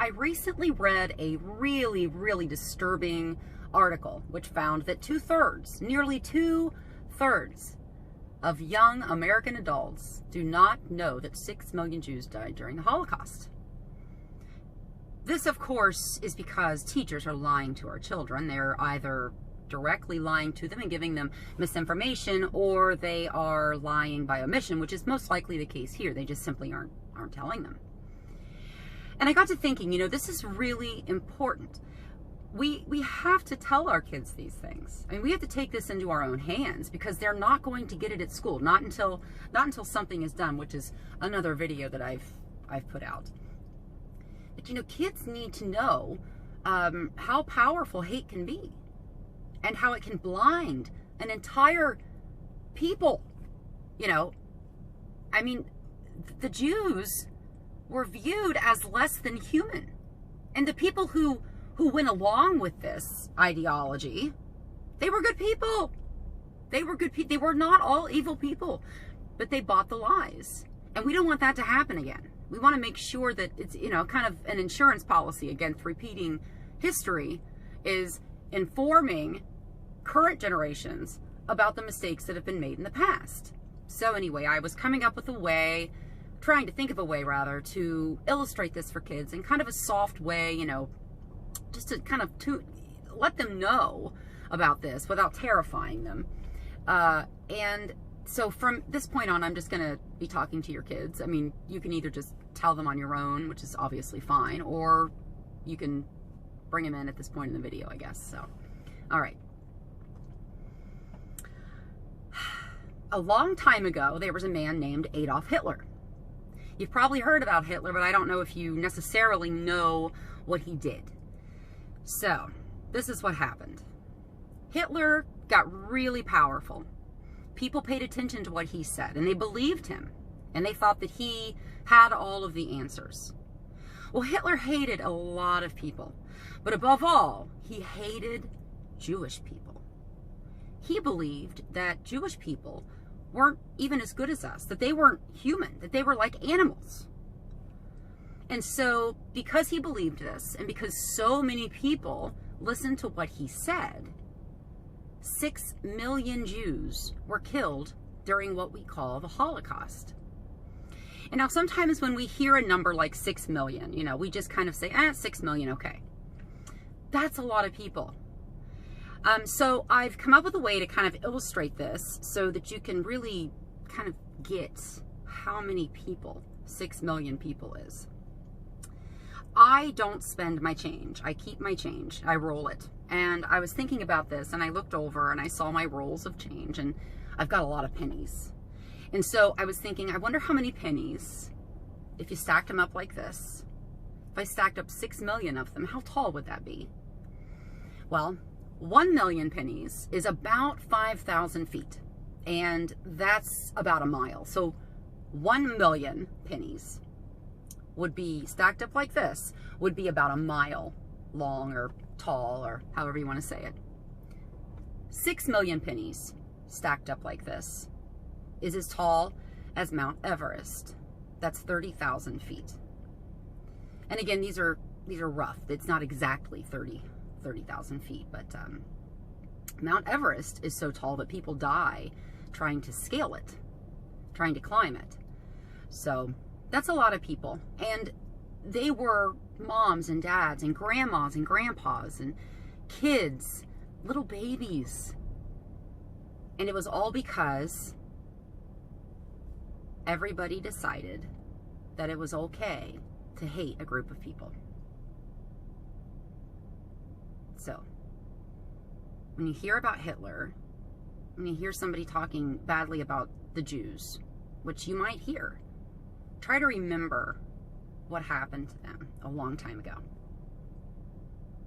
I recently read a really, really disturbing article which found that nearly two-thirds of young American adults do not know that 6 million Jews died during the Holocaust. This, of course, is because teachers are lying to our children. They're either directly lying to them and giving them misinformation, or they are lying by omission, which is most likely the case here. They just simply aren't telling them. And I got to thinking, this is really important. We have to tell our kids these things. I mean, we have to take this into our own hands, because they're not going to get it at school, not until something is done, which is another video that I've put out. But kids need to know how powerful hate can be, and how it can blind an entire people. I mean, the Jews were viewed as less than human, and the people who went along with this ideology, they were good people. They were good people. They were not all evil people, but they bought the lies. And we don't want that to happen again. We want to make sure that it's, kind of an insurance policy against repeating history, is informing current generations about the mistakes that have been made in the past. So anyway, I was coming up with trying to think of a way rather, to illustrate this for kids in kind of a soft way, just to kind of let them know about this without terrifying them. And so from this point on, I'm just going to be talking to your kids. I mean, you can either just tell them on your own, which is obviously fine, or you can bring them in at this point in the video, I guess. So, all right. A long time ago, there was a man named Adolf Hitler. You've probably heard about Hitler, but I don't know if you necessarily know what he did. So, this is what happened. Hitler got really powerful. People paid attention to what he said, and they believed him, and they thought that he had all of the answers. Well, Hitler hated a lot of people, but above all, he hated Jewish people. He believed that Jewish people weren't even as good as us, that they weren't human, that they were like animals. And so, because he believed this, and because so many people listened to what he said, 6 million Jews were killed during what we call the Holocaust. And now sometimes when we hear a number like 6 million, we just kind of say, 6 million, okay. That's a lot of people. So I've come up with a way to kind of illustrate this so that you can really kind of get how many people 6 million people is. I don't spend my change. I keep my change. I roll it. And I was thinking about this, and I looked over and I saw my rolls of change, and I've got a lot of pennies. And so I was thinking, I wonder how many pennies, if you stacked them up like this, if I stacked up 6 million of them, how tall would that be? Well, 1 million pennies is about 5,000 feet, and that's about a mile. So 1 million pennies would be stacked up like this, would be about a mile long or tall, or however you want to say it. 6 million pennies stacked up like this is as tall as Mount Everest. That's 30,000 feet. And again, these are rough. It's not exactly 30,000 feet, but Mount Everest is so tall that people die trying to scale it, trying to climb it. So that's a lot of people. And they were moms and dads and grandmas and grandpas and kids, little babies. And it was all because everybody decided that it was okay to hate a group of people. So, when you hear about Hitler, when you hear somebody talking badly about the Jews, which you might hear, try to remember what happened to them a long time ago.